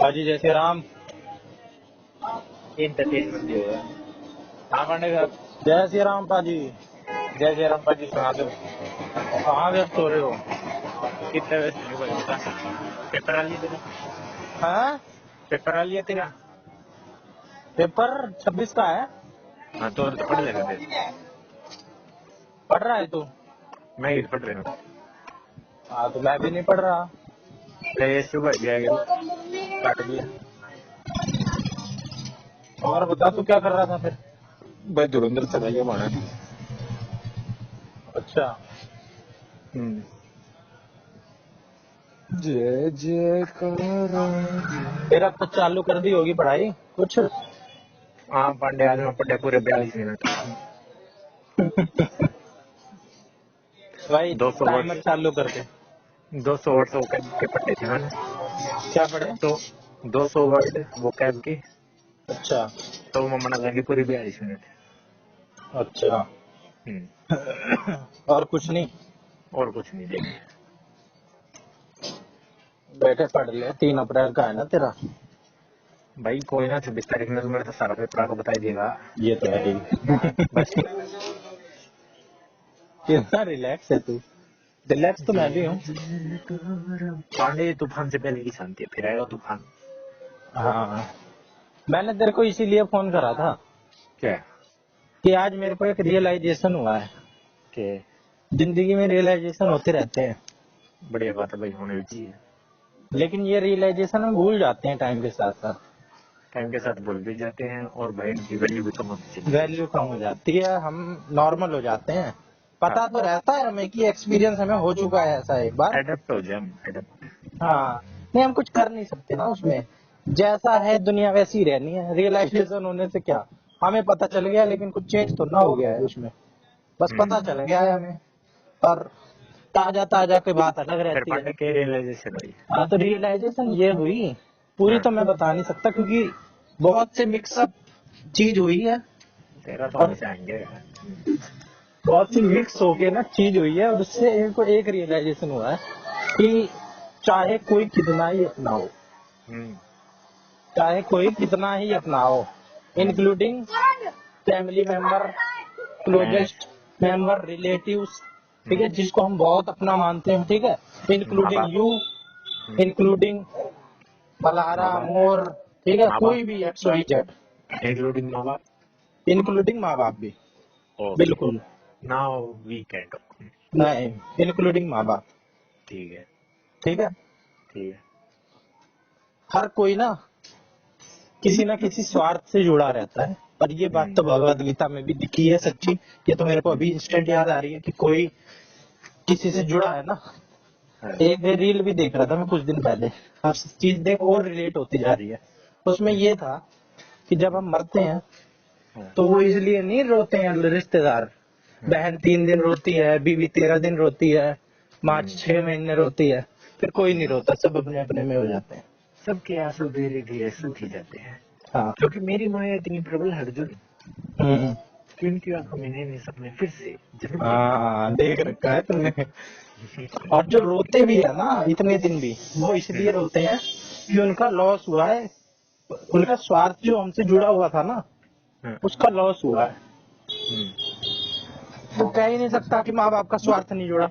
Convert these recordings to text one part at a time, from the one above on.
बाजी जय श्री राम। एंटरटेनमेंट जो है हाँ पांडे साहब। जय श्री राम पाजी। जय जय राम जी सुना दो। कहाँ व्यस्त हो रहे हो? कितने व्यस्त नहीं भाई बता। पेपर आ लिया तेरा? हैं? पेपर आ लिया तेरा? पेपर 26 का है। हाँ तो पढ़ लेगा फिर। पढ़ रहा है तू? मैं ही पढ़ रहा हूँ। हाँ तो मैं भी नहीं पढ़ रहा। ये सुबह गया काट दिया। और बता तू क्या कर रहा था फिर? भाई धुरंधर चला गया माना। अच्छा। जय जय तेरा कुछ चालू कर दी होगी पढ़ाई कुछ? हाँ पांडे आज मैं पढ़े पूरे 42 मिनट। भाई 200 टाइमर वर्ड चालू कर दे। 200 वर्ड वो कैब के पढ़े थे मैंने। क्या पढ़े? तो 200 वर्ड वो कैब के। अच्छा तो मम्मा लगी पूरी 42 मिनट। अच्छा। और कुछ नहीं? और कुछ नहीं देखे। बैठे पढ़ ले। 3 अप्रैल का है ना तेरा? भाई कोई ना 26 तारीख में तुम्हें तो सारा पेपर आपको बताई देगा। ये तो है ही। बस कितना रिलैक्स है तू। रिलैक्स तो मैं भी हूँ। पांडे तूफान से पहले की शांति है फिर आएगा तूफान। हाँ मैंने तेरे को इसीलिए फोन करा था क्या कि आज मेरे को एक रियलाइजेशन हुआ है। के जिंदगी में रियलाइजेशन होते रहते हैं, बढ़िया बात है भाई होने भी चाहिए। लेकिन ये रियलाइजेशन हम भूल जाते हैं टाइम के साथ साथ। टाइम के साथ भूल भी जाते हैं और भाई इनकी वैल्यू भी कम होती चली जाती वैल्यू कम हो जाती है, हम नॉर्मल हो जाते हैं। पता तो रहता है हमें कि एक्सपीरियंस हमें हो चुका है ऐसा एक बार। है। एडेप्ट हो जाए हम एडेप्ट। हाँ नहीं हम कुछ कर नहीं सकते ना उसमें। जैसा है दुनिया वैसी ही रहनी है। रियलाइजेशन होने से क्या, हमें पता चल गया लेकिन कुछ चेंज तो ना हो गया है उसमें। बस पता चल गया है हमें। और ताजा ताजा की बात अलग फिर रहती है। पांडे के रियलाइजेशन हुई। हाँ तो रियलाइजेशन ये हुई, पूरी तो मैं बता नहीं सकता क्योंकि बहुत से मिक्सअप चीज हुई है। तेरा तो और हमेशा आएंगे। बहुत सी मिक्स होके ना चीज हुई है और उससे इनको एक रियलाइजेशन हुआ है कि चाहे कोई कितना ही अपनाओ, चाहे कोई कितना ही अपनाओ, including family member, closest member, relatives, ठीक है, जिसको हम बहुत अपना मानते हैं, ठीक है, माँ इंक्लूडिंग बाप। यू, इंक्लूडिंग बलारा माँ बाप। मोर, ठीक है, माँ कोई बाप भी एक्स वाई जेड, इंक्लूडिंग माँ बाप। इंक्लूडिंग माँ बाप भी, ओके बिल्कुल नाउ वी कैन टॉक। नहीं, इंक्लूडिंग माँ बाप, ठीक है ठीक है। ठीक है। हर कोई ना किसी ना किसी स्वार्थ से जुड़ा रहता है, और ये बात तो भगवत गीता में भी दिखी है सच्ची। ये तो मेरे को अभी इंस्टेंट याद आ रही है कि कोई किसी से जुड़ा है ना। हाँ। एक रील भी देख रहा था मैं कुछ दिन पहले, हर चीज देख और रिलेट होती जा रही है। उसमें ये था कि जब हम मरते हैं हाँ। तो वो इसलिए नहीं रोते हैं रिश्तेदार। बहन 3 दिन रोती है, बीवी 13 दिन रोती है, माँ 6 महीने रोती है, फिर कोई नहीं रोता, सब अपने अपने में हो जाते हैं। सबके आंसू धीरे धीरे सूख जाते हैं हाँ क्योंकि मेरी माया इतनी प्रबल हरजुन हम्म। कि उनकी आंखों में नए सपने फिर से जन्म लेते हाँ देख रखा है तुमने। हैं। और जो रोते भी है ना इतने दिन भी, वो इसलिए रोते हैं कि उनका लॉस हुआ है। उनका स्वार्थ जो हमसे जुड़ा हुआ था ना, हाँ। उसका लॉस हुआ है। हम्म। तो कह ही नहीं सकता कि माँ बाप का स्वार्थ नहीं जुड़ा।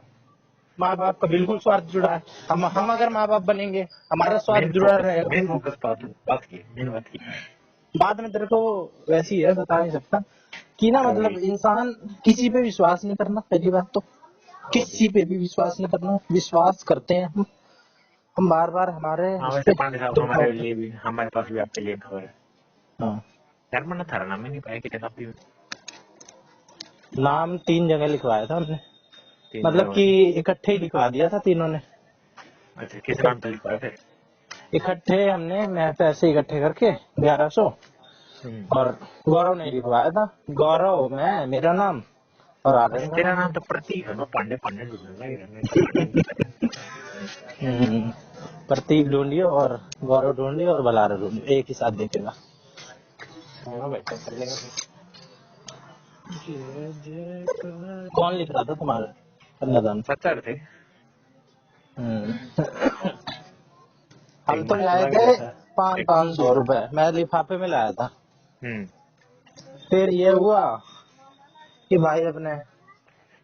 माँ बाप का बिल्कुल स्वार्थ जुड़ा है। हम अगर माँ बाप बनेंगे, हमारा स्वार्थ जुड़ा रहेगा। मेन फोकस बात की मेन बात की। बाद में तेरे को वैसी है, बता नहीं सकता कि ना, मतलब इंसान किसी पे विश्वास नहीं करना, पहली बात तो। किसी पे भी विश्वास नहीं करना। विश्वास करते हैं हम बार बार, हमारे हाँ उस वैसे पे पांडे साहब धोखा हमारे होता लिए भी हमारे पास भी आपके लिए खबर है। है। हाँ यार मैंने थारा नाम ही नहीं पाया किताब भी। नाम 3 जगह लिखवाया था हमने, 3 मतलब जगह कि में। इकट्ठे ही लिखवा दिया था तीनों ने। अच्छा किस नाम पे लिखवाया फिर? इकट्ठे हमने, मैं पैसे इकट्ठे करके 1100, और गौरव ने लिखवाया था। गौरव मैं, मेरा नाम और आदर्श का तेरा नाम। नाम तो प्रतीक है ना पांडे पांडे ढूंढूंगा ही रहना। हम्म, प्रतीक ढूंढियो और गौरव ढूंढियो और बलारा ढूंढियो, एक ही साथ देखेगा। हाँ भाई तो कर लेगा फिर। कौन लिख रहा था तुम्हारा कन्यादान? सच्चार थे। हम्म। एक हम तो मस्त आए लग थे रहा था। ₹500 मैं लिफाफे में लाया था। हम्म। फिर ये हुआ कि भाई अपने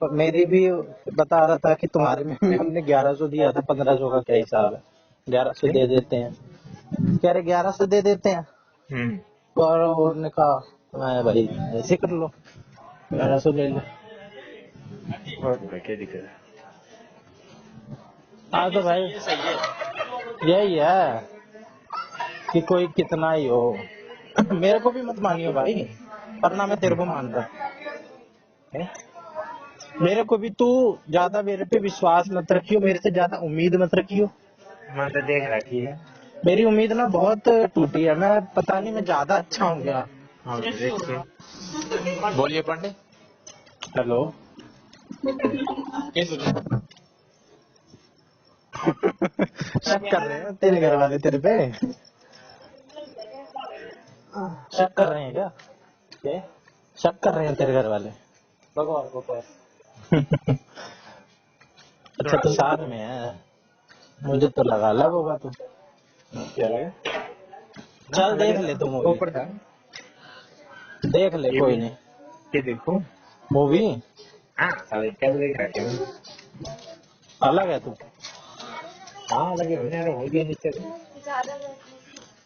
मेरी भी बता रहा था कि तुम्हारे में भी हमने 1100 दिया था, 1500 का क्या हिसाब है, 1100 दे देते हैं। कह रहे 1100 दे देते हैं। हम्म। और उन्होंने कहा मैं भाई ऐसे कर लो, 1100 ले लो। और भाई क्या दिक्कत है? हाँ तो भाई यही है कि कोई कितना ही हो, मेरे को भी मत मानियो भाई, वरना मैं तेरे को मान रहा। हैं? मेरे को भी तू ज्यादा मेरे पे विश्वास मत रखियो, मेरे से ज्यादा उम्मीद मत रखियो। मैं तो देख रखी है। मेरी उम्मीद ना बहुत टूटी है, मैं पता नहीं मैं ज्यादा अच्छा हूँ क्या। हाँ देखिए, बोलिए पांडे। हेलो। कैसे? शक कर रहे हैं तेरे घर वाले तेरे पे, शक कर रहे हैं क्या? क्या? शक कर रहे हैं तेरे घर वाले। भगवान को पास। अच्छा तो साथ में है, मुझे तो लगा लग होगा तू। क्या लगा? चल देख ले तू मूवी, ऊपर था। देख ले ये कोई भी नहीं ये देखो। मूवी। हाँ साले क्या देख रखे हो? अलग है तू। हाँ लगे होने हो गया नीचे से।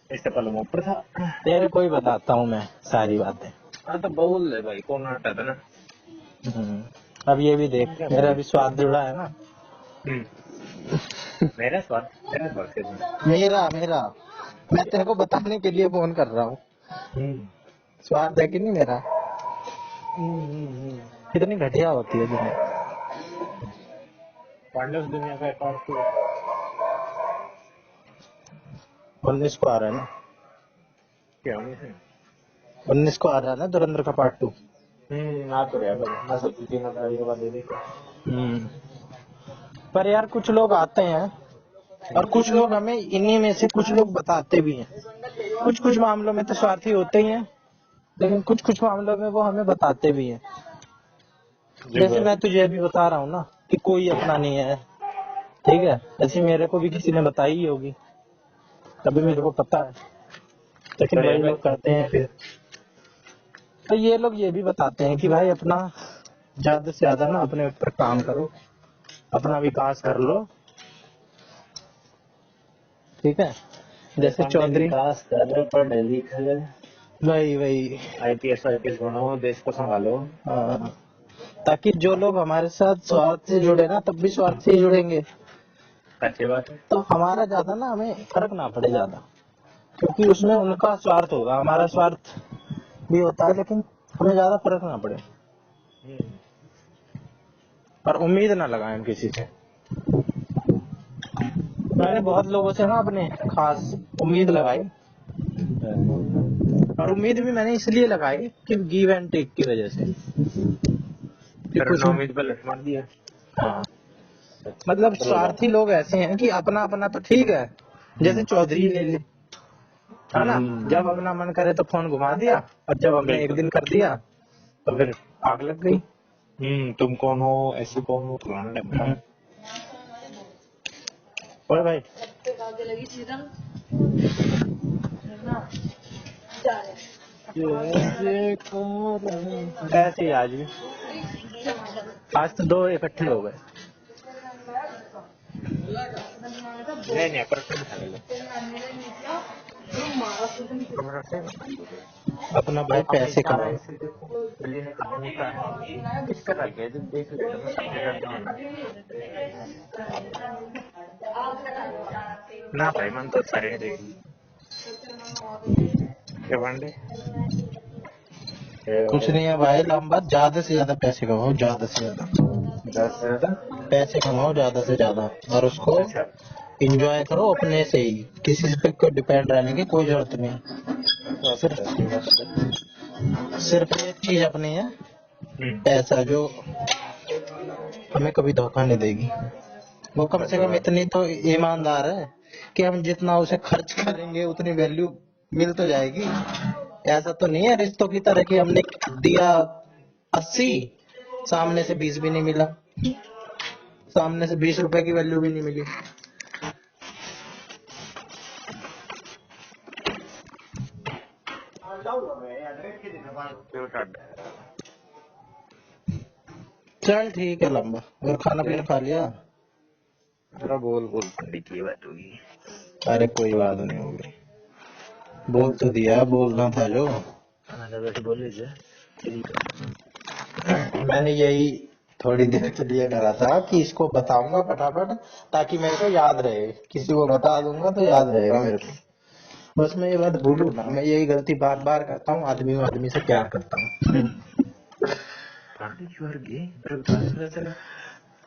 इससे पहले मैं ऊपर था। तेरे को ही बताता हूँ मैं सारी बातें। हाँ तो बोल ले भाई, कौन आता था ना? अब ये भी देख, मेरा भी स्वाद जुड़ा है ना। मेरा स्वाद के दिन। मेरा मेरा मैं तेरे को बताने के लिए फोन कर रहा हूँ। हम्म। स्वाद है कि नहीं मेरा? कितनी घटिया होती है दुनिया। पांडव दुनिया का पार्ट 2। 19 को आ रहा है ना, क्या होने से? 19 को आ रहा है ना धुरंधर का पार्ट 2। आ तो रहा भाई, मैं सोची 3 तारीख के बाद दे देखो। पर यार कुछ लोग आते हैं और कुछ लोग हमें, इन्हीं में से कुछ लोग बताते भी हैं। कुछ कुछ मामलों में तो स्वार्थी होते ही हैं, लेकिन कुछ कुछ मामलों में वो हमें बताते भी हैं। जैसे मैं तुझे अभी बता रहा हूँ ना कि कोई अपना नहीं है, ठीक है, ऐसे मेरे को भी किसी ने बताई ही होगी, तभी मेरे को पता है। लेकिन वही लोग करते हैं फिर, तो ये लोग ये भी बताते हैं कि भाई अपना ज्यादा से ज्यादा ना अपने ऊपर काम करो, अपना विकास कर लो, ठीक है। जैसे चौधरी, विकास कर, पढ़ लिख, वही वही आईपीएस बनो, देश को संभालो। हाँ, ताकि जो लोग हमारे साथ स्वार्थ से जुड़े ना, तब भी स्वार्थ से ही जुड़ेंगे, अच्छी बात है। तो हमारा ज्यादा ना हमें फर्क ना पड़े ज्यादा, क्योंकि उसमें उनका स्वार्थ होगा, हमारा स्वार्थ भी होता है, लेकिन हमें ज्यादा फर्क ना पड़े। और उम्मीद ना लगाएं हम किसी से। मैंने बहुत लोगों से ना अपने खास उम्मीद लगाई, और उम्मीद भी मैंने इसलिए लगाई कि गिव एंड टेक की वजह से, कि फिर कुछ उम्मीद पर लट मार दिया। हाँ, मतलब स्वार्थी लोग ऐसे हैं कि अपना अपना तो ठीक है, जैसे चौधरी ले ले, है ना, जब अपना मन करे तो फोन घुमा दिया, और जब हमने एक दिन कर दिया तो फिर आग लग गई। तुम कौन हो, ऐसे कौन हो, फलाना ढमका। और भाई ऐसे ही आज भी, आज तो 2 इकट्ठे हो गए। नहीं पर खा लो। अपना भाई पैसे कमाओ। किसका लग गया जब देख लेता मैं सबसे करता हूँ ना भाई, मन तो सारे देगी क्या पांडे। कुछ नहीं है भाई, लंबा ज्यादा से ज्यादा पैसे कमाओ, ज्यादा से ज्यादा 10 से ज्यादा। पैसे कमाओ, ज्यादा से ज्यादा, और उसको अच्छा। एंजॉय करो अपने से ही, किसी पे को डिपेंड रहने की कोई जरूरत नहीं। सिर्फ एक चीज अपनी है, पैसा, जो हमें कभी धोखा नहीं देगी। वो कम से कम इतनी तो ईमानदार है कि हम जितना उसे खर्च करेंगे उतनी वैल्यू मिल तो जाएगी। ऐसा तो नहीं है रिश्तों की तरह कि हमने दिया 80, सामने से 20 भी नहीं मिला, सामने से 20 रुपए की वैल्यू भी नहीं मिली। क्यों काट चल ठीक है लंबा। और खाना पीना खा लिया? जरा बोल बोल पंडित की बात होगी। अरे कोई बात नहीं होगी। बोल तो दिया, बोलना था जो। खाना वैसे बोले थे ठीक है। मैंने यही थोड़ी देर के लिए करा था कि इसको बताऊंगा फटाफट, ताकि मेरे को याद रहे। किसी को बता दूंगा तो याद रहेगा मेरे को। बस मैं ये बात भूलूं ना। मैं यही गलती बार बार करता हूँ, आदमी आदमी से प्यार करता हूँ। पंडित यू आर गे मेरे को पता नहीं चला।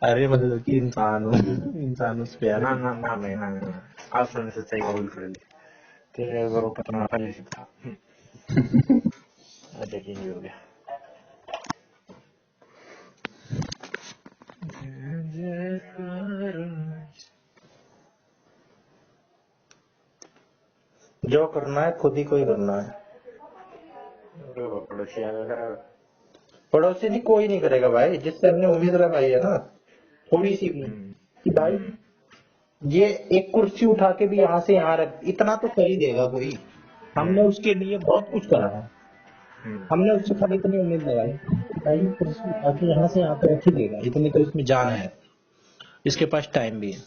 अरे मतलब कि इंसान हूँ, इंसान से प्यार ना करता ना ना मैं ना ना आज मैंने सच्चाई कबूल कर ली। तेरे को पता ना पहले से था। आज यकीन हो गया। हूँ। जो करना है खुद ही को ही करना है। पड़ोसी आ गया। पड़ोसी नहीं, कोई नहीं करेगा भाई। जिससे हमने उम्मीद लगाई है ना थोड़ी सी भी, कि भाई ये एक कुर्सी उठा के भी यहाँ से यहाँ रख, इतना तो कर ही देगा कोई। हमने उसके लिए बहुत कुछ करा है। हमने उससे खाली इतनी उम्मीद लगाई कि भाई ये कुर्सी उठा के यहाँ से यहाँ पे रख ही देगा, इतनी तो इसमें जान है, इसके पास टाइम भी है।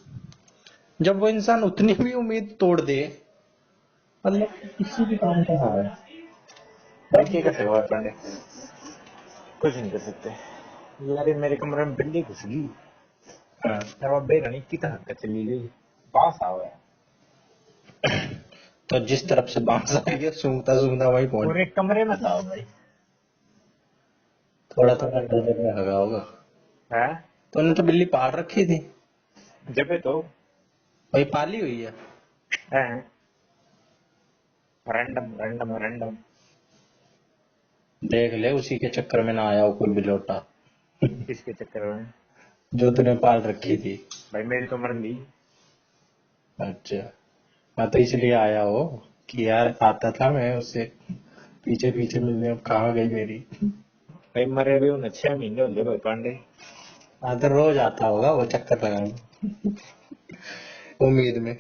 जब वो इंसान उतनी भी उम्मीद तोड़ दे, मतलब किसी भी काम का हाल है। क्या कर सकते पंडित? कुछ नहीं कर सकते यार। ये मेरे कमरे में बिल्ली घुस गई। हाँ। अब बेरनी की तरह का चली गई। पास आ गया तो जिस तरफ से बांस आई सूंघता सूंघता वही पहुंच। पूरे कमरे में था भाई। थोड़ा थोड़ा नजर में लगा होगा। है तो उन्होंने तो बिल्ली पाल रखी थी। जब तो वही पाली हुई है। Random random random. देख ले उसी के चक्कर में ना आया हो कोई बिलोटा, किसके चक्कर में? जो तूने पाल रखी थी। भाई मेरी तो मर गई। अच्छा, मैं तो इसलिए आया हो कि यार आता था मैं उससे पीछे पीछे मिलने, अब कहाँ गई मेरी। भाई मरे हुए उन्हें 6 महीने हो गए भाई पांडे। हाँ तो रोज आता होगा वो चक्कर लगाने उम्मीद में।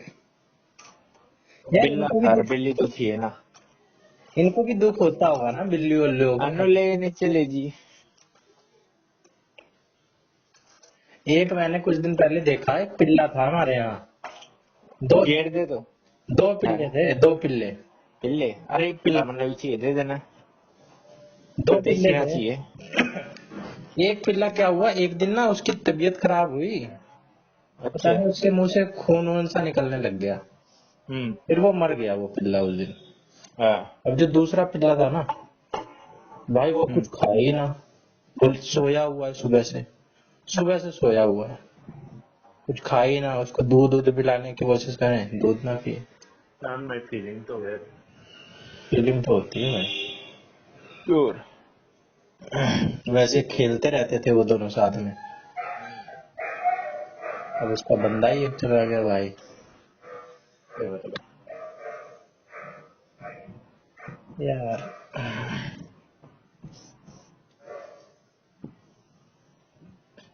यार बिल्ला इनको भी था दुख, बिल्ली तो थी है ना। इनको भी दुख होता होगा ना बिल्ली उल्लियों अनु को। लेने चले जी। एक मैंने कुछ दिन पहले देखा, एक पिल्ला था हमारे यहाँ। दो गेट दे दो। दो है पिल्ले थे, दो पिल्ले। पिल्ले? अरे एक पिल्ला मतलब चाहिए दे देना। दो पिल्ले देसी ना थे। चाहिए। एक पिल्ला क्या हुआ, एक दिन ना उसकी तबीयत खराब हुई। पता अच्छा। नहीं उसके मुंह से खून वून सा निकलने लग गया। फिर वो मर गया वो पिल्ला उस दिन। हाँ। अब जो दूसरा पिल्ला था ना भाई, वो कुछ खाया ही ना। वो सोया हुआ है सुबह से सोया हुआ है, कुछ खाया ही ना। उसको दूध दूध पिलाने की कोशिश करें, दूध ना पिए। नाम में फीलिंग तो है। फीलिंग तो होती है श्योर। भाई। वैसे खेलते रहते थे वो दोनों साथ में। अब उसका बंदा ही एक चला गया भाई। यार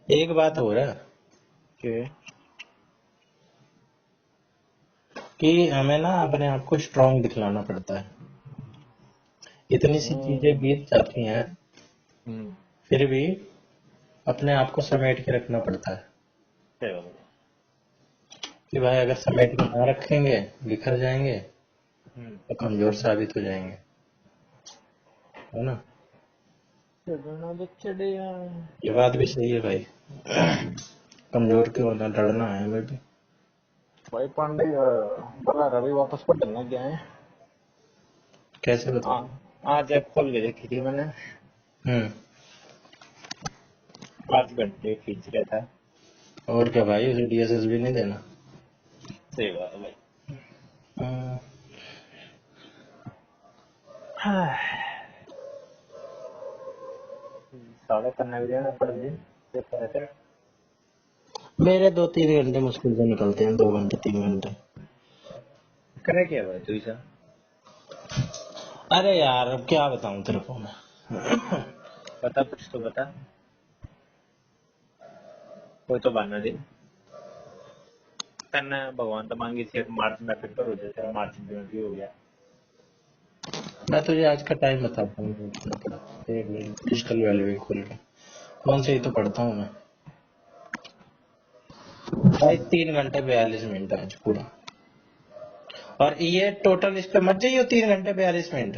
एक बात हो रहा है कि हमें ना अपने आप को स्ट्रांग दिखलाना पड़ता है। इतनी सी चीजें बीत जाती हैं, फिर भी अपने आप को समेट के रखना पड़ता है कि भाई अगर समेट के ना रखेंगे बिखर जाएंगे तो कमजोर साबित हो जाएंगे, है ना। ये बात भी सही है भाई। कमजोर क्यों होना, लड़ना है हमें भी। भाई पांडे बोला रवि वापस पढ़ना क्या है? कैसे बता। आज ऐप खोल के देखी थी मैंने। हम्म। 5 घंटे खींच रहा था। और क्या भाई, उसे डीएसएस भी नहीं देना। सही बात है भाई। हम्म, साढ़े करने भी देना पड़ दिन पेपर है तेरा। मेरे 2-3 घंटे मुश्किल से निकलते हैं, 2 घंटे 3 घंटे। करे क्या भाई तू ऐसा? अरे यार अब क्या बताऊं तेरे को मैं। बता कुछ तो बता। कोई तो बहाना दे। तन्ने भगवान तो मांगी थी मार्च में पेपर हो जाए, तेरा मार्च में भी हो गया। मैं तुझे आज का टाइम बताता हूँ, मतलब एक मिनट डिजिटल वैल्यू भी खोल के, फोन से ही तो पढ़ता हूँ मैं भाई। 3 घंटे 42 मिनट आज पूरा, और ये टोटल इस पे मत जाइए 3 घंटे 42 मिनट।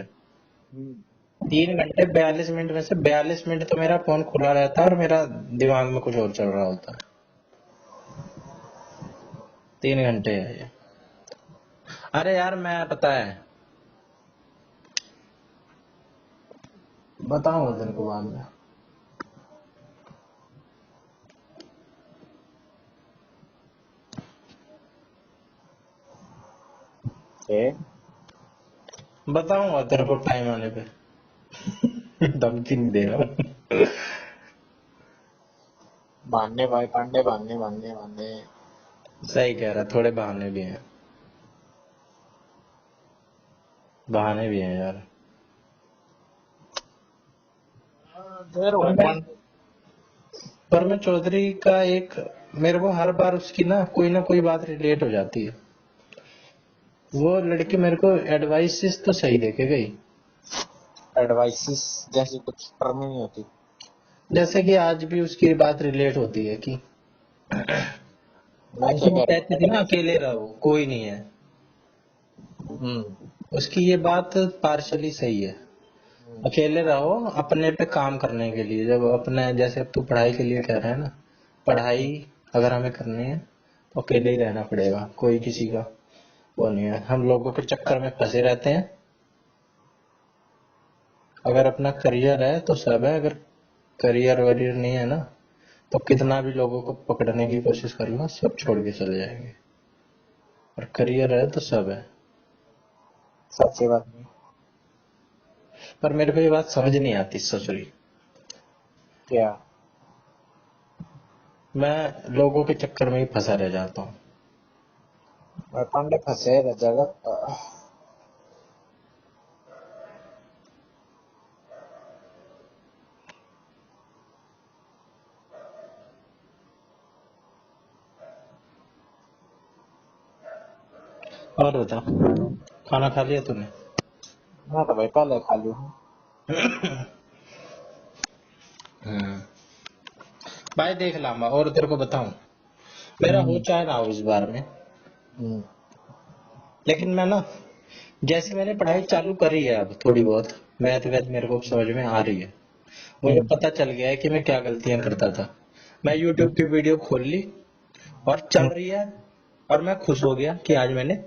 3 घंटे 42 मिनट में से 42 मिनट तो मेरा फोन खुला रहता है और मेरा दिमाग में कुछ और चल रहा होता है। 3 घंटे है ये। अरे यार मैं पता है बताऊंगा तेरे को बाद में। ए, बताऊंगा तेरे को टाइम आने पे। धमकी नहीं दे रहा हूँ। बहाने भाई पांडे, बहाने बहाने बहाने। सही कह रहा, थोड़े बहाने भी हैं, बहाने भी हैं यार। देर पर मैं पर मैं चौधरी का एक, मेरे को हर बार उसकी ना कोई बात रिलेट हो जाती है। वो लड़की मेरे को एडवाइसेस तो सही देके गई, एडवाइसिस जैसी कुछ टर्म ही नहीं होती। जैसे कि आज भी उसकी बात रिलेट होती है कि मैं क्या उसमें कह कहती थी ना अकेले रहो कोई नहीं है। रहा हूँ। उसकी ये बात पार्शली सही है, अकेले रहो अपने पे काम करने के लिए। जब अपने जैसे अब तू पढ़ाई के लिए कह रहा है ना, पढ़ाई अगर हमें करनी है तो अकेले ही रहना पड़ेगा, कोई किसी का वो नहीं है। हम लोगों के चक्कर में फंसे रहते हैं। अगर अपना करियर है तो सब है, अगर करियर वरियर नहीं है ना तो कितना भी लोगों को पकड़ने की कोशिश कर लो सब छोड़ के चले जाएंगे। और करियर है तो सब है। सच्ची बात नहीं। पर मेरे को ये बात समझ नहीं आती ससुरी। क्या? मैं लोगों के चक्कर में ही फंसा रह जाता हूँ। मैं पांडे फंसे रह जाएगा। और बता, खाना खा लिया तूने? मैं तो भाई पहले खा लूँ। हम्म। भाई देख लामा, और तेरे को बताऊं, मेरा हो चाहे ना हो इस बार में, लेकिन मैं ना जैसे मैंने पढ़ाई चालू करी है अब थोड़ी बहुत, मैथ वैथ मेरे को समझ में आ रही है। मुझे पता चल गया है कि मैं क्या गलतियां करता था। मैं यूट्यूब की वीडियो खोल ली और चल रही है, और मैं खुश हो गया कि आज मैंने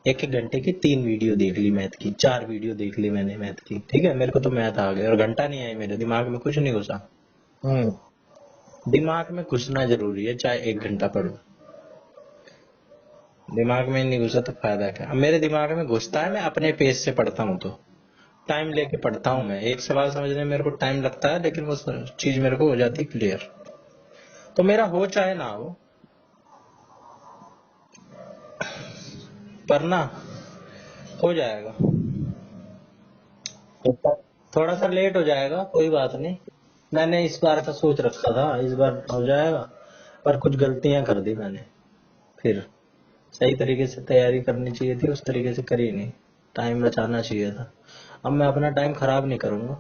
1 1 घंटे की 3 वीडियो देख ली मैथ की, 4 वीडियो देख ली मैंने मैथ की। ठीक है, मेरे को तो मैथ आ गया और घंटा नहीं आई, मेरे दिमाग में कुछ नहीं घुसा। दिमाग में घुसना जरूरी है, चाहे 1 घंटा पढ़ो। दिमाग में नहीं घुसा तो फायदा क्या। अब मेरे दिमाग में घुसता है, मैं अपने पेज से पढ़ता हूँ तो टाइम लेके पढ़ता हूँ। मैं एक सवाल समझने में मेरे को टाइम लगता है, लेकिन वो चीज मेरे को हो जाती है क्लियर। तो मेरा हो चाहे ना हो, पर ना हो जाएगा। थोड़ा सा लेट हो जाएगा, कोई बात नहीं। मैंने इस बार का सोच रखा था इस बार हो जाएगा, पर कुछ गलतियां कर दी मैंने। फिर सही तरीके से तैयारी करनी चाहिए थी, उस तरीके से करी नहीं। टाइम बचाना चाहिए था। अब मैं अपना टाइम खराब नहीं करूंगा,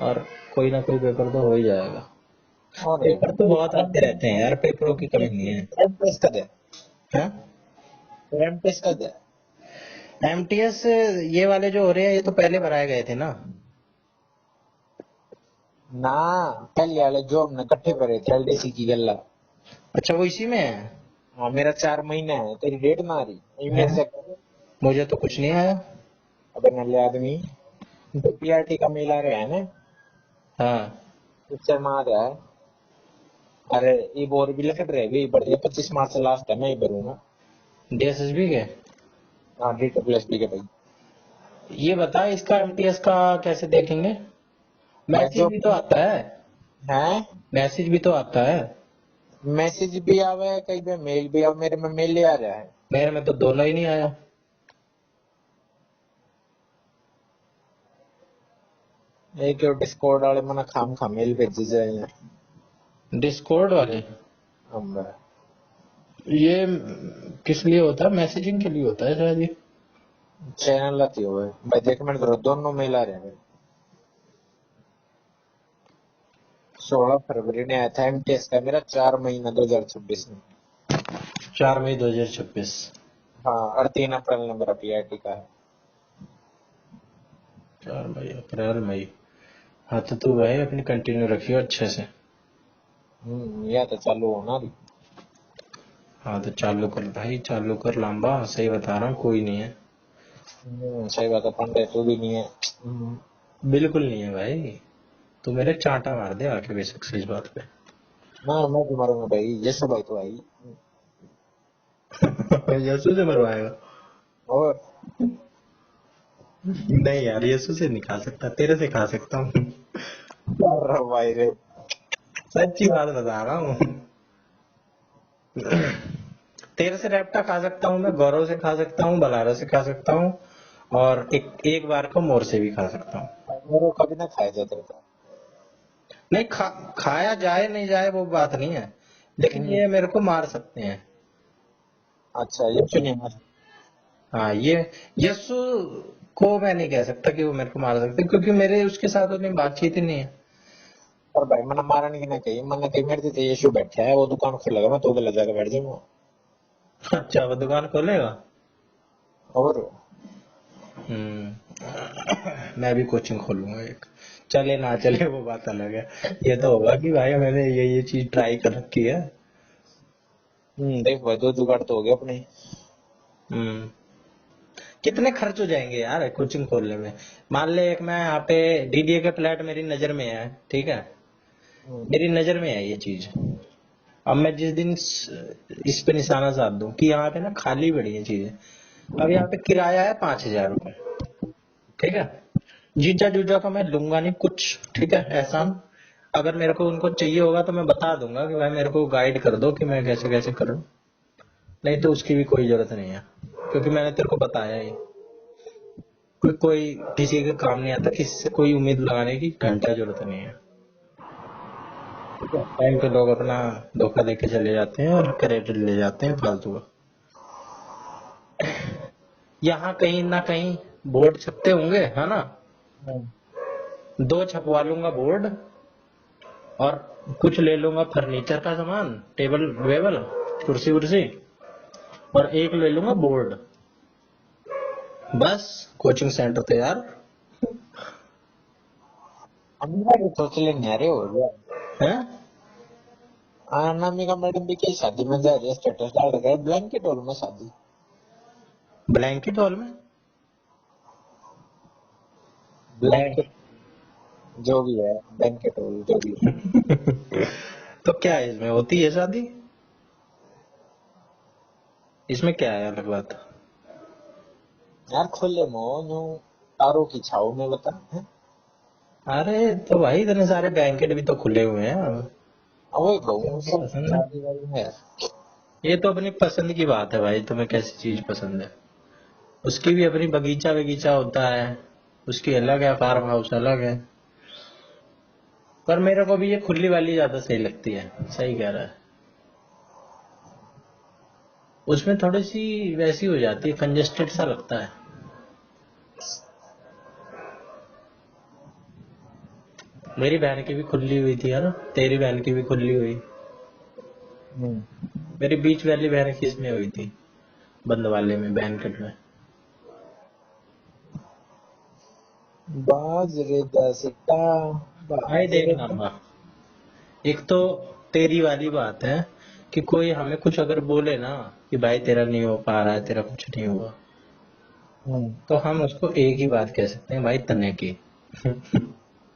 और कोई ना कोई पेपर तो हो ही जाएगा। और पेपर तो बहुत आते रहते हैं यार, पेपरों की कमी नहीं है। टेस्ट का दे। हाँ? टेस्ट का दे। एमटीएस ये वाले जो हो रहे हैं ये तो पहले भराए गए थे ना। ना, पहले वाले जो हमने इकट्ठे करे थे एलडीसी की गल्ला। अच्छा वो इसी में है? हाँ, मेरा 4 महीने है, तेरी डेट ना आ रही ईमेल हैं? चेक कर। मुझे तो कुछ नहीं आया। अबे नल्ले आदमी, तो पीआरटी का मेल आ रहा है ना, हाँ। पिक्चर में आ रहा है। अरे ये बोर भी लग रहे भी बढ़िया, 25 मार्च से लास्ट है, मैं ही भरूंगा। डीएसएसबी के? हाँ, DSSB के भाई। ये बता इसका एमटीएस का कैसे देखेंगे? भाई मैसेज जो भी तो आता है, है, मैसेज भी तो आता है। मैसेज भी आवे कहीं पे, मेल भी आवे, मेरे में मेल ही आ रहा है। मेरे में तो दोनों ही नहीं आया। एक डिस्कॉर्ड वाले मना खाम खा मेल भेजी जाए। डिस्कॉर्ड वाले? हम ये किस लिए होता है? मैसेजिंग के लिए होता है शायद ये। चैनल आती हो भाई देख मैंने करो दोनों मिला रहे हैं 16 फरवरी ने आया था एमटीएस का मेरा 4 महीना 2026 में 4 मई 2026। हाँ और 3 अप्रैल ने मेरा पीआईटी का है 4 मई, अप्रैल, मई। हाँ तो तू भाई अपनी कंटिन्यू रखियो अच्छे से। या तो चालू होना भी हाँ तो चालू कर भाई, चालू कर लंबा, सही बता रहा हूँ, कोई नहीं है। सही बात है पंडे तू भी नहीं है बिल्कुल नहीं है भाई। तू मेरे चांटा मार दे आके बेशक से इस बात पे। ना मैं भी मारूंगा भाई यशु भाई तो भाई यीशु से मरवाएगा? और नहीं यार, यीशु से नहीं खा सकता, तेरे से खा सकता हूँ। अरे भाई रे सच्ची बात बता रहा हूँ। तेरे से रैप्टा खा सकता हूँ मैं, गौरव से खा सकता हूँ, बलारा से खा सकता हूँ, और एक बार को मोर से भी खा सकता हूँ। मेरे को कभी ना खाया जाता था नहीं खाया जाए नहीं जाए वो बात नहीं है, लेकिन ये मेरे को मार सकते हैं। अच्छा यशु नहीं मार हाँ ये यस्सु को मैं नहीं कह सकता कि वो मेरे को मार सकते, क्योंकि मेरे उसके साथ उतनी बातचीत ही नहीं है। पर भाई मैंने मारने की ना कही मैंने कही मेरे थे यशु बैठा है वो दुकान खुलेगा मैं तो गला जाकर बैठ जाऊंगा अच्छा वो दुकान खोलेगा? और मैं भी कोचिंग खोलूंगा एक। चले ना चले वो बात अलग है, ये तो होगा कि भाई मैंने ये चीज ट्राई कर रखी है। देख भाई दो जुगाड़ तो हो गए अपने हम्म कितने खर्च हो जाएंगे यार कोचिंग खोलने में? मान ले एक मैं यहाँ पे डीडीए के फ्लैट मेरी नजर में है, ठीक है, मेरी नजर में है ये चीज। अब मैं जिस दिन इस पे निशाना साध दूं कि यहाँ पे ना खाली पड़ी है चीजें, अब यहाँ पे किराया है 5,000 रुपए, ठीक है, जीजा जूजा का मैं लूंगा नहीं कुछ, ठीक है, एहसान। अगर मेरे को उनको चाहिए होगा तो मैं बता दूंगा कि भाई मेरे को गाइड कर दो कि मैं कैसे कैसे करूं, नहीं तो उसकी भी कोई जरूरत नहीं है, क्योंकि मैंने तेरे को बताया ही, कोई किसी के काम नहीं आता, किसी से कोई उम्मीद लगाने की घंटा जरूरत नहीं है। टाइम पे लोग अपना धोखा दे के चले जाते हैं और क्रेडिट ले जाते हैं फालतू का। यहाँ कहीं ना कहीं बोर्ड छपते होंगे, है ना? 2 छपवा लूंगा बोर्ड, और कुछ ले लूंगा फर्नीचर का सामान, टेबल वेबल, कुर्सी उर्सी, और एक ले लूंगा बोर्ड। बस कोचिंग सेंटर तैयार अमीरा की सोच लेने आ रहे हो गया है। अनामिका मैडम भी की शादी में जा रही है स्टेटस डाल रखा है ब्लैंकेट हॉल में शादी ब्लैंकेट हॉल में? ब्लैंकेट जो भी है ब्लैंकेट हॉल जो भी है तो क्या इसमें होती है शादी? इसमें क्या है अलग बात? यार खुले मोह यूं तारों की छाव में बता है अरे तो भाई इतने सारे बैंकेट भी तो खुले हुए हैं। वही कहूँ सब पसंद है, शादी वाली में ये तो अपनी पसंद की बात है भाई, तुम्हें कैसी चीज पसंद है। उसकी भी अपनी बगीचा बगीचा होता है, उसकी अलग है, फार्म हाउस अलग है। पर मेरे को भी ये खुली वाली ज्यादा सही लगती है। सही कह रहा है, उसमें थोड़ी सी वैसी हो जाती है, कंजेस्टेड सा लगता है। मेरी बहन की भी खुली हुई थी, है ना, तेरी बहन की भी खुली हुई, मेरी बीच वाली बहन की इसमें हुई थी, बंद वाले में, बैंकेट में। बाजरे दा सिट्टा भाई देख बाजरे ना दा बा, एक तो तेरी वाली बात है कि कोई हमें कुछ अगर बोले ना कि भाई तेरा नहीं हो पा रहा है, तेरा कुछ नहीं हुआ, तो हम उसको एक ही बात कह सकते हैं, भाई तने की।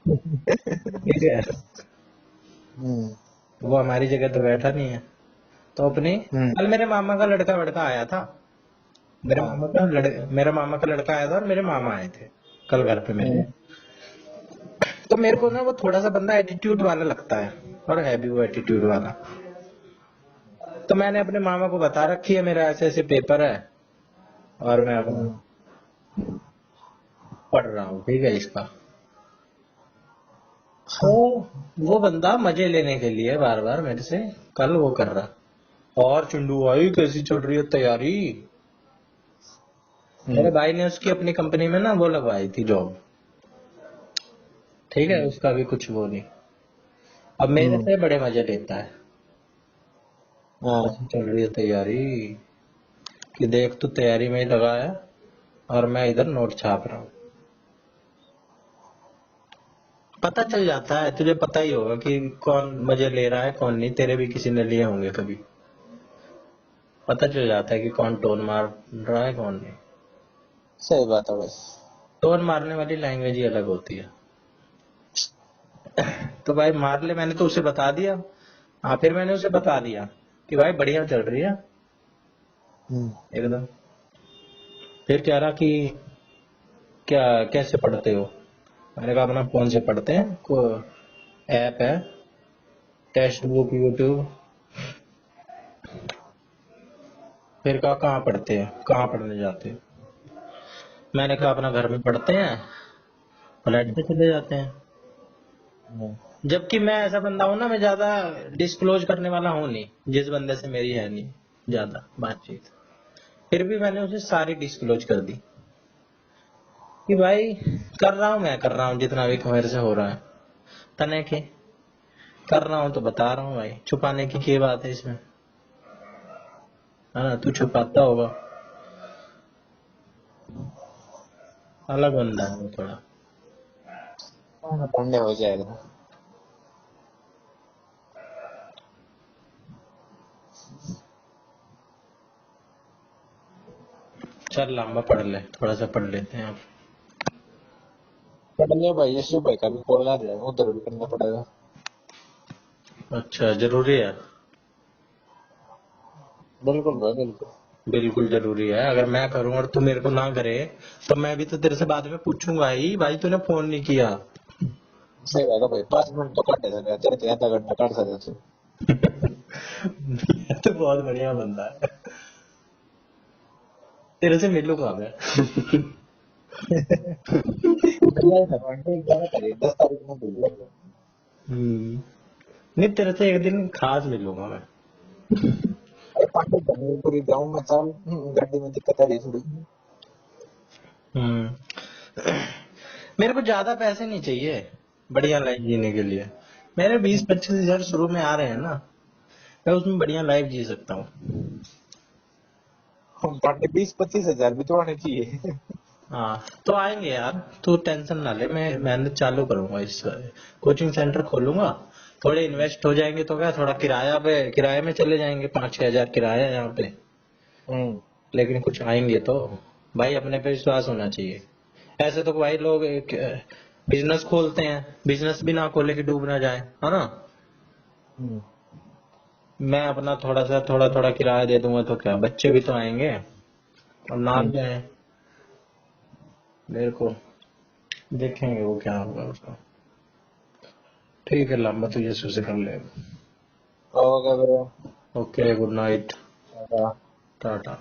ठीक है, वो हमारी जगह तो बैठा नहीं है। तो अपनी, कल मेरे मामा का लड़का वड़का आया था, मेरा मामा का लड़का आया था और मेरे मामा आए थे कल घर पे मेरे। तो मेरे को ना वो थोड़ा सा बंदा एटीट्यूड वाला लगता है, और है भी वो एटीट्यूड वाला। तो मैंने अपने मामा को बता रखी है मेरा ऐसे ऐसे पेपर है, और मैं अपना पढ़ रहा हूँ, ठीक है, इसका। तो वो बंदा मजे लेने के लिए बार बार मेरे से कल वो कर रहा, और चुंडू भाई कैसी चल रही है तैयारी? मेरे भाई ने उसकी अपनी कंपनी में ना वो लगवाई थी जॉब, ठीक है, उसका भी कुछ वो नहीं। अब मेरे से बड़े मजे लेता है। ऐसी चल रही है तैयारी कि देख तू तैयारी में ही लगा है और मैं इधर नोट छाप रहा हूँ। पता चल जाता है, तुझे पता ही होगा कि कौन मजे ले रहा है कौन नहीं, तेरे भी किसी ने लिए होंगे कभी। पता चल जाता है कि कौन टोन मार रहा है कौन नहीं। सही बात है बस। टोन मारने वाली लैंग्वेज ही अलग होती है। तो भाई मार ले, मैंने तो उसे बता दिया। हाँ, फिर मैंने उसे बता दिया कि भाई बढ़िया चल रही है एकदम। फिर कह रहा कि क्या कैसे पढ़ते हो? मैंने कहा अपना फोन से पढ़ते हैं, को ऐप है, टेक्स्ट बुक, यूट्यूब। फिर कहा कहाँ पढ़ते हैं, कहाँ पढ़ने जाते हैं? मैंने कहा अपना घर में पढ़ते हैं, फ्लैट पे चले जाते हैं। जबकि मैं ऐसा बंदा हूं ना, मैं ज्यादा डिस्क्लोज करने वाला हूं नहीं, जिस बंदे से मेरी है नहीं ज्यादा बातचीत। फिर भी मैंने उसे सारी डिस्क्लोज कर दी कि भाई कर रहा हूं, मैं कर रहा हूं जितना भी मेरे से हो रहा है, तने के कर रहा हूं तो बता रहा हूं भाई, छुपाने की क्या बात है इसमें, है ना? तू छुपाता होगा। अलग बंदा है वो थोड़ा। पढ़ने हो जाएगा। चल लंबा पढ़ ले, थोड़ा सा पढ़ लेते हैं अब। पढ़ लिया भाई, यशु भाई का भी कॉल आ जाएगा, उधर भी करना पड़ेगा। अच्छा, जरूरी है? बिल्कुल भाई बिल्कुल। बिल्कुल जरूरी है। अगर मैं करूं और तू मेरे को ना करे तो मैं भी तो तेरे से बाद में पूछूंगा ही, भाई तूने फोन नहीं किया। सही बात है भाई, 5 मिनट तो काटे सकते, तेरे आधा घंटा काट सकते थे। तो बहुत बढ़िया बंदा है, तेरे से मिलूंगा मैं। 10 तारीख में भेजो। नहीं, तेरे से एक दिन खास मिलूंगा मैं। अरे पांडे पूरी जाऊं मैं चाल, गाड़ी में दिक्कत आ रही है थोड़ी। हम्म मेरे को ज्यादा पैसे नहीं चाहिए बढ़िया लाइफ जीने के लिए। मेरे 20-25 हजार शुरू में आ रहे हैं ना, मैं उसमें बढ़िया लाइफ जी सकता हूँ। पांडे 20-25 हजार भी तो आने चाहिए। हाँ, तो आएंगे यार, तू टेंशन ना ले, मैं मेहनत चालू करूंगा, इस कोचिंग सेंटर खोलूंगा। थोड़े इन्वेस्ट हो जाएंगे तो क्या, थोड़ा किराया पे, किराए में चले जाएंगे, 5-6 हजार किराया है यहाँ पे। लेकिन कुछ आएंगे तो भाई, अपने पे विश्वास होना चाहिए। ऐसे तो भाई लोग बिजनेस खोलते हैं, बिजनेस भी ना खोले कि डूब ना जाए, है ना? मैं अपना थोड़ा थोड़ा किराया दे दूंगा तो क्या, बच्चे भी तो आएंगे और नाम जाए मेरे को, देखेंगे वो क्या होगा उसका। ठीक है लंबा, तू यीशु से कर ले। Okay bro. Okay, good night, Tata. Tata.